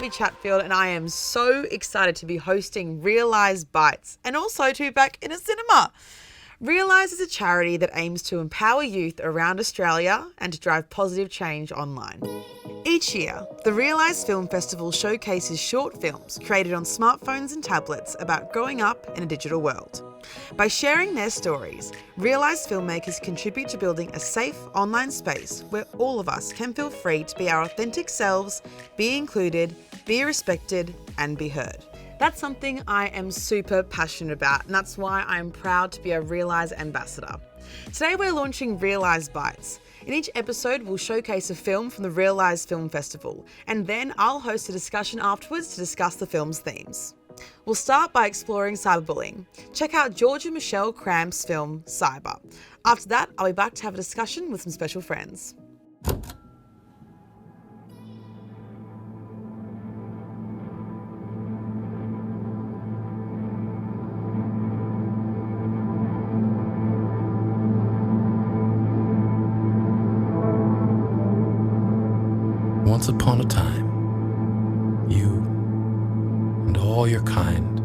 Abbie Chatfield, and I am so excited to be hosting REELise Bites and also to be back in a cinema. REELise is a charity that aims to empower youth around Australia and to drive positive change online. Each year, the REELise Film Festival showcases short films created on smartphones and tablets about growing up in a digital world. By sharing their stories, REELise filmmakers contribute to building a safe online space where all of us can feel free to be our authentic selves, be included, be respected, and be heard. That's something I am super passionate about, and that's why I'm proud to be a REELise ambassador. Today we're launching REELise Bites. In each episode, we'll showcase a film from the REELise Film Festival, and then I'll host a discussion afterwards to discuss the film's themes. We'll start by exploring cyberbullying. Check out George and Michelle Cramp's film, Cyber. After that, I'll be back to have a discussion with some special friends. Once upon a time, you and all your kind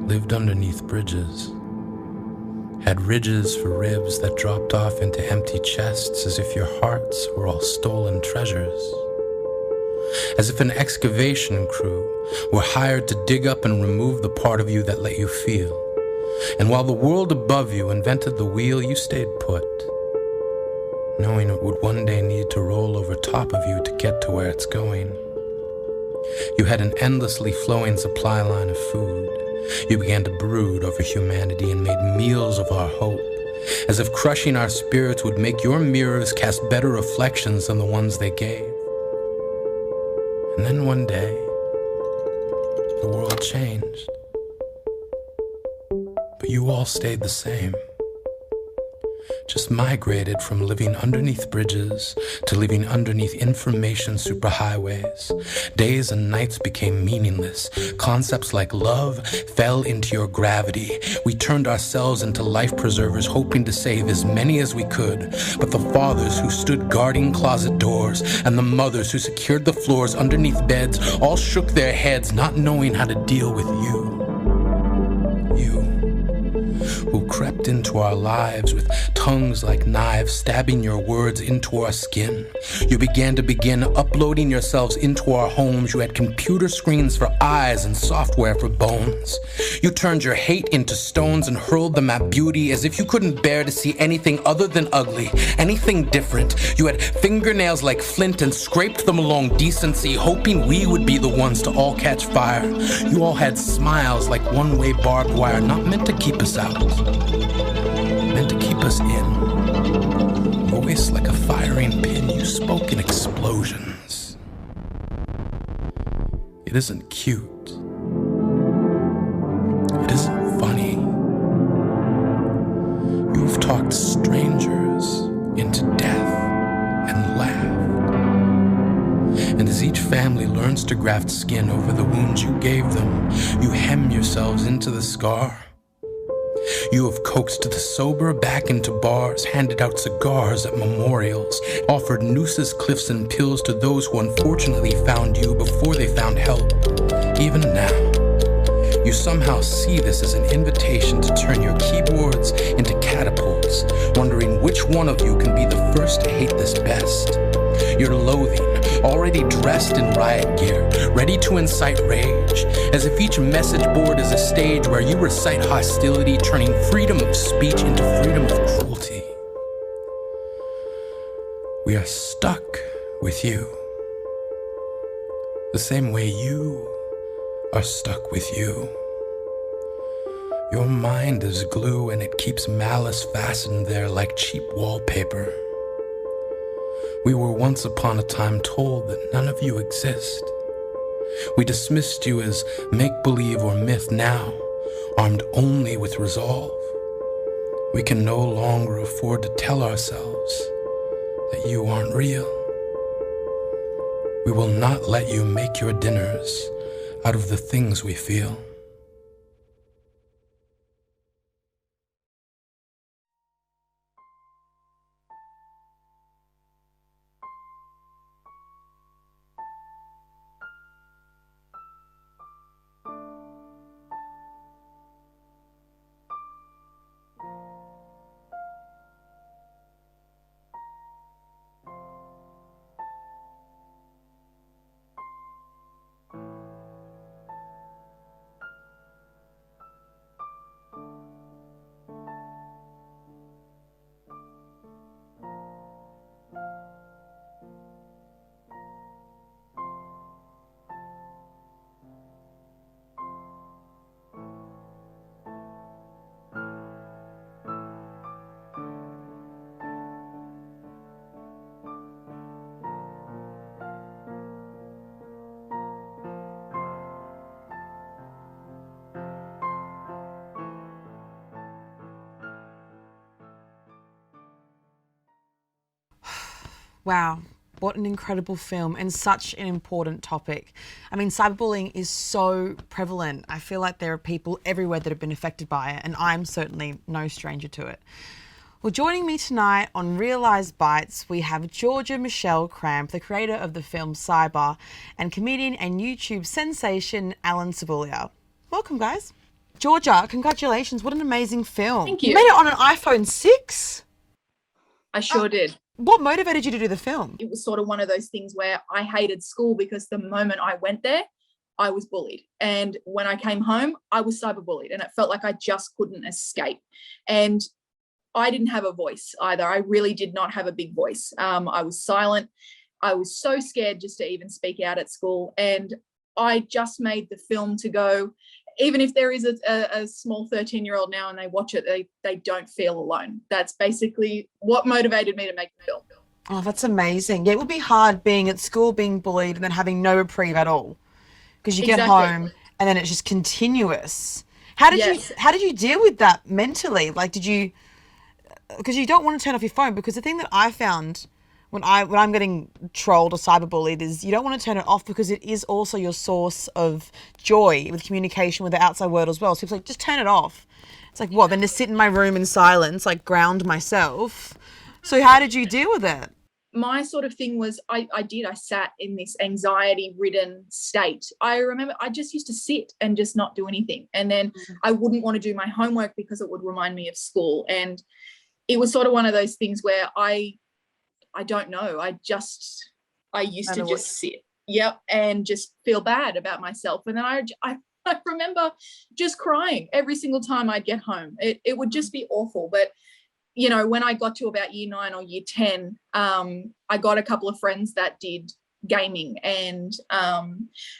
lived underneath bridges, had ridges for ribs that dropped off into empty chests as if your hearts were all stolen treasures. As if an excavation crew were hired to dig up and remove the part of you that let you feel. And while the world above you invented the wheel, you stayed put, knowing it would one day need to roll over top of you to get to where it's going. You had an endlessly flowing supply line of food. You began to brood over humanity and made meals of our hope, as if crushing our spirits would make your mirrors cast better reflections than the ones they gave. And then one day, the world changed. But you all stayed the same. Just migrated from living underneath bridges to living underneath information superhighways. Days and nights became meaningless. Concepts like love fell into your gravity. We turned ourselves into life preservers, hoping to save as many as we could. But the fathers who stood guarding closet doors and the mothers who secured the floors underneath beds all shook their heads, not knowing how to deal with you. You who crept into our lives with tongues like knives, stabbing your words into our skin. You began uploading yourselves into our homes. You had computer screens for eyes and software for bones. You turned your hate into stones and hurled them at beauty as if you couldn't bear to see anything other than ugly, anything different. You had fingernails like flint and scraped them along decency, hoping we would be the ones to all catch fire. You all had smiles like one-way barbed wire, not meant to keep us out, meant to keep us in. Voice like a firing pin, you spoke in explosions. It isn't cute. It isn't funny. You've talked strangers into death and laughed. And as each family learns to graft skin over the wounds you gave them, you hem yourselves into the scar. You have coaxed the sober back into bars, handed out cigars at memorials, offered nooses, cliffs, and pills to those who unfortunately found you before they found help. Even now, you somehow see this as an invitation to turn your keyboards into catapults, wondering which one of you can be the first to hate this best. Your loathing, already dressed in riot gear, ready to incite rage, as if each message board is a stage where you recite hostility, turning freedom of speech into freedom of cruelty. We are stuck with you, the same way you are stuck with you. Your mind is glue and it keeps malice fastened there like cheap wallpaper. We were once upon a time told that none of you exist. We dismissed you as make-believe or myth. Now, armed only with resolve, we can no longer afford to tell ourselves that you aren't real. We will not let you make your dinners out of the things we feel. Wow. What an incredible film and such an important topic. I mean, cyberbullying is so prevalent. I feel like there are people everywhere that have been affected by it, and I'm certainly no stranger to it. Well, joining me tonight on REELise Bites, we have Georgia Michelle Cramp, the creator of the film Cyber, and comedian and YouTube sensation Alan Tsibulya. Welcome, guys. Georgia, congratulations. What an amazing film. Thank you. You made it on an iPhone 6? I sure did. What motivated you to do the film? It was sort of one of those things where I hated school because the moment I went there, I was bullied. And when I came home, I was cyberbullied, and it felt like I just couldn't escape. And I didn't have a voice either. I really did not have a big voice. I was silent. I was so scared just to even speak out at school. And I just made the film to go, even if there is a small 13-year-old now and they watch it, they don't feel alone. That's basically what motivated me to make the film. Oh, that's amazing. Yeah, it would be hard being at school, being bullied, and then having no reprieve at all. Because you get home and then it's just continuous. How did you deal with that mentally? Like, because you don't want to turn off your phone, because the thing that I found when I'm getting trolled or cyberbullied is you don't want to turn it off, because it is also your source of joy with communication with the outside world as well. So it's like, just turn it off. It's like, what, then just sit in my room in silence, like ground myself. So how did you deal with it? My sort of thing was I sat in this anxiety-ridden state. I remember I just used to sit and just not do anything. And then I wouldn't want to do my homework because it would remind me of school. And it was sort of one of those things where I don't know. I used to just sit, and just feel bad about myself. And then I remember just crying every single time I'd get home. It would just be awful. But, you know, when I got to about year 9 or year 10, I got a couple of friends that did gaming and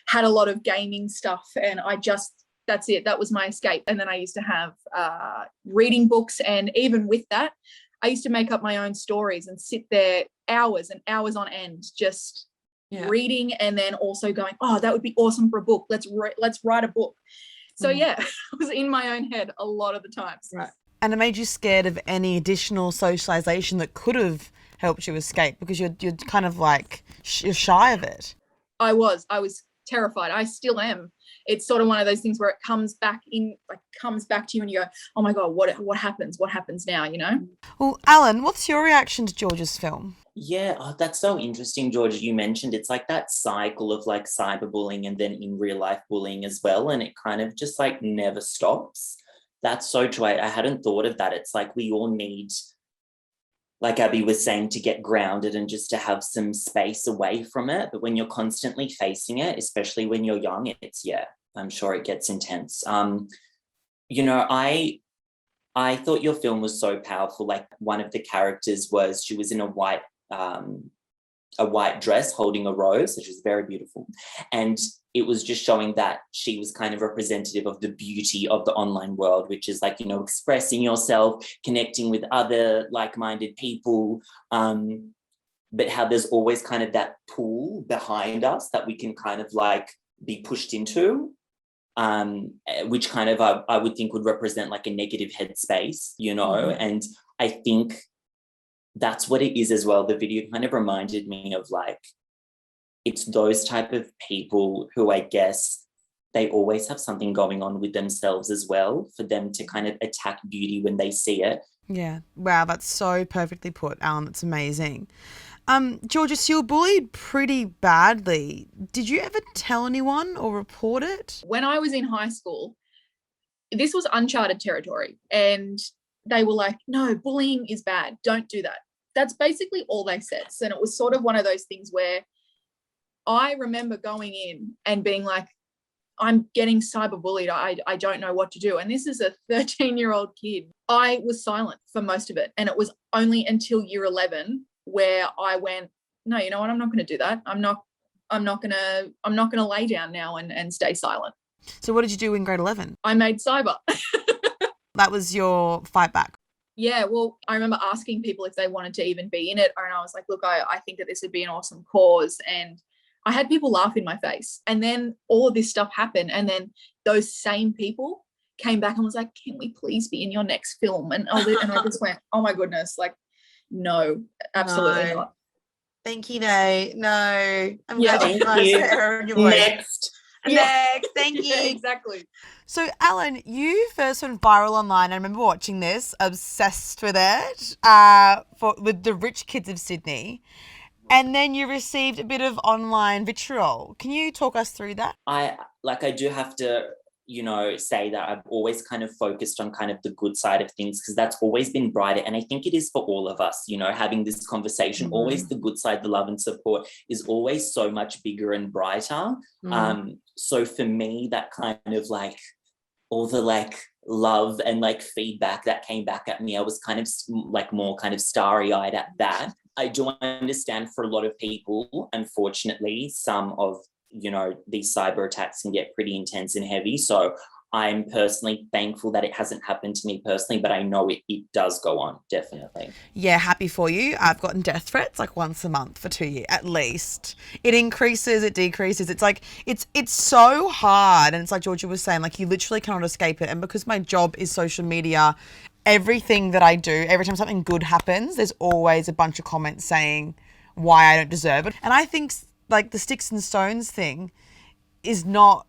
had a lot of gaming stuff. And that's it. That was my escape. And then I used to have reading books. And even with that, I used to make up my own stories and sit there hours and hours on end, just reading, and then also going, oh, that would be awesome for a book. Let's write a book. So I was in my own head a lot of the times. Right. And it made you scared of any additional socialization that could have helped you escape, because you're kind of like, you're shy of it. I was terrified. I still am. It's sort of one of those things where it comes back to you and you go, oh my God, what happens? What happens now, you know? Well, Alan, what's your reaction to George's film? Yeah, that's so interesting, George. You mentioned it's like that cycle of like cyberbullying and then in real life bullying as well. And it kind of just like never stops. That's so true. I hadn't thought of that. It's like we all need, like Abbie was saying, to get grounded and just to have some space away from it. But when you're constantly facing it, especially when you're young, I'm sure it gets intense. You know, I thought your film was so powerful. Like, one of the characters she was in a white dress holding a rose, which was very beautiful. And it was just showing that she was kind of representative of the beauty of the online world, which is like, you know, expressing yourself, connecting with other like-minded people, but how there's always kind of that pull behind us that we can kind of like be pushed into, which kind of I would think would represent like a negative headspace, you know. And I think that's what it is as well. The video kind of reminded me of like, it's those type of people who I guess they always have something going on with themselves as well, for them to kind of attack beauty when they see it. Yeah. Wow, that's so perfectly put, Alan. That's amazing. Georgia, so you were bullied pretty badly. Did you ever tell anyone or report it? When I was in high school, this was uncharted territory, and they were like, no, bullying is bad. Don't do that. That's basically all they said. And it was sort of one of those things where I remember going in and being like, I'm getting cyberbullied. I don't know what to do. And this is a 13-year-old kid. I was silent for most of it. And it was only until year 11 where I went, no, you know what? I'm not going to do that. I'm not going to lay down now and stay silent. So what did you do in grade 11? I made cyber. That was your fight back. Yeah, well, I remember asking people if they wanted to even be in it. And I was like, look, I think that this would be an awesome cause. And I had people laugh in my face. And then all of this stuff happened. And then those same people came back and was like, can we please be in your next film? And I just went, oh my goodness, like, no, absolutely not. Thank you, Nate. No, I'm Yeah, glad you thank guys you. are on your voice. Next. Next, thank you. Yeah, exactly. So, Alan, you first went viral online. I remember watching this, obsessed with it, with the rich kids of Sydney. And then you received a bit of online vitriol. Can you talk us through that? I do have to, say that I've always kind of focused on kind of the good side of things, because that's always been brighter. And I think it is for all of us, having this conversation, always the good side, the love and support is always so much bigger and brighter. So for me, that kind of like all the like love and like feedback that came back at me, I was kind of like more kind of starry-eyed at that. I do understand for a lot of people, unfortunately, some of, these cyber attacks can get pretty intense and heavy. So I'm personally thankful that it hasn't happened to me personally, but I know it does go on, definitely. Yeah, happy for you. I've gotten death threats like once a month for 2 years, at least. It increases, it decreases. It's like, it's so hard. And it's like Georgia was saying, like you literally cannot escape it. And because my job is social media, everything that I do, every time something good happens, there's always a bunch of comments saying why I don't deserve it. And I think like the sticks and stones thing is not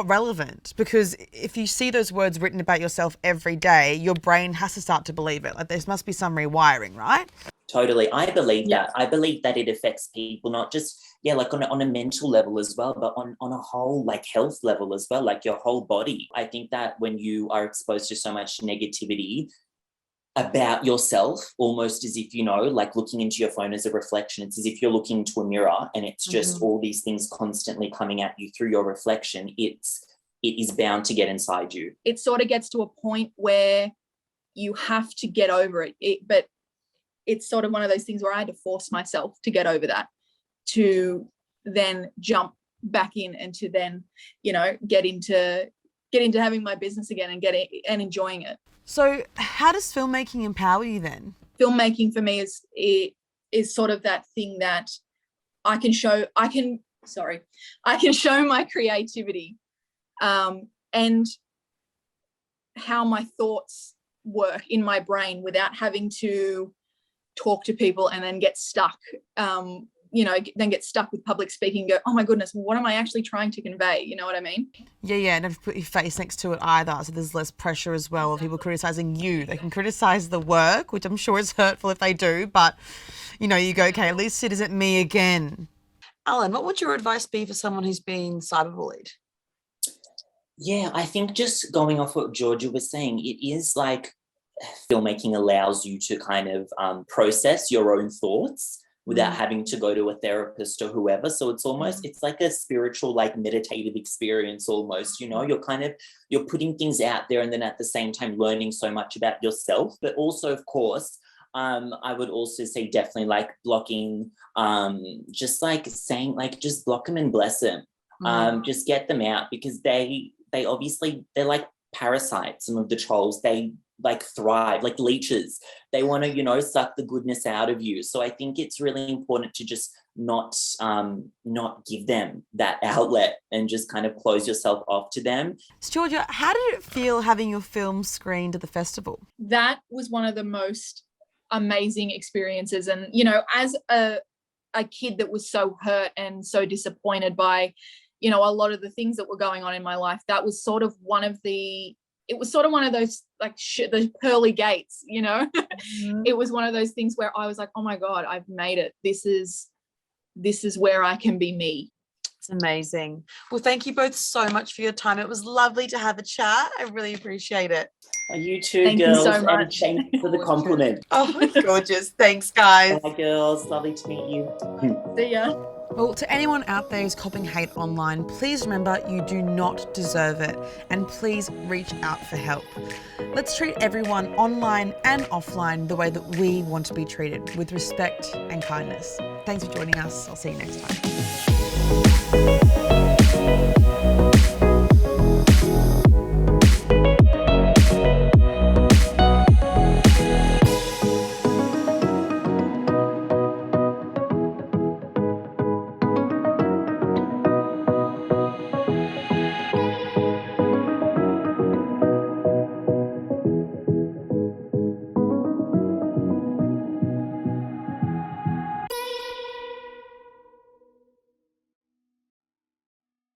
relevant, because if you see those words written about yourself every day, your brain has to start to believe it. Like there must be some rewiring, right? Totally. I believe that. I believe that it affects people, not just, like on a mental level as well, but on a whole like health level as well, like your whole body. I think that when you are exposed to so much negativity about yourself, almost as if, like looking into your phone as a reflection, it's as if you're looking into a mirror and it's just all these things constantly coming at you through your reflection. It is bound to get inside you. It sort of gets to a point where you have to get over it. But it's sort of one of those things where I had to force myself to get over that, to then jump back in and to then, get into having my business again and enjoying it. So how does filmmaking empower you then? Filmmaking for me is sort of that thing that I can show my creativity, and how my thoughts work in my brain without having to talk to people and then get stuck, then get stuck with public speaking and go, oh my goodness, what am I actually trying to convey? You know what I mean? Yeah, and never put your face next to it either, so there's less pressure as well of people criticising you. They can criticise the work, which I'm sure is hurtful if they do, but, you go, okay, at least it isn't me again. Alan, what would your advice be for someone who's been cyberbullied? Yeah, I think just going off what Georgia was saying, it is like filmmaking allows you to kind of process your own thoughts without having to go to a therapist or whoever. So it's almost, it's like a spiritual, like meditative experience almost, you're putting things out there and then at the same time learning so much about yourself. But also, of course, I would also say definitely like blocking, just like saying like, just block them and bless them. Just get them out, because they obviously, they're like parasites, some of the trolls. They like thrive like leeches. They want to suck the goodness out of you. So I think it's really important to just not give them that outlet and just kind of close yourself off to them. Georgia, how did it feel having your film screened at the festival? That was one of the most amazing experiences. And as a kid that was so hurt and so disappointed by a lot of the things that were going on in my life, that was sort of one of those like the pearly gates, It was one of those things where I was like, oh my God, I've made it. This is where I can be me. It's amazing. Well, thank you both so much for your time. It was lovely to have a chat. I really appreciate it. You too, thank girls. You so much. And thank you for the compliment. Oh, gorgeous. Thanks, guys. Bye, girls. Lovely to meet you. See ya. Well, to anyone out there who's copying hate online, please remember you do not deserve it, and please reach out for help. Let's treat everyone online and offline the way that we want to be treated, with respect and kindness. Thanks for joining us. I'll see you next time.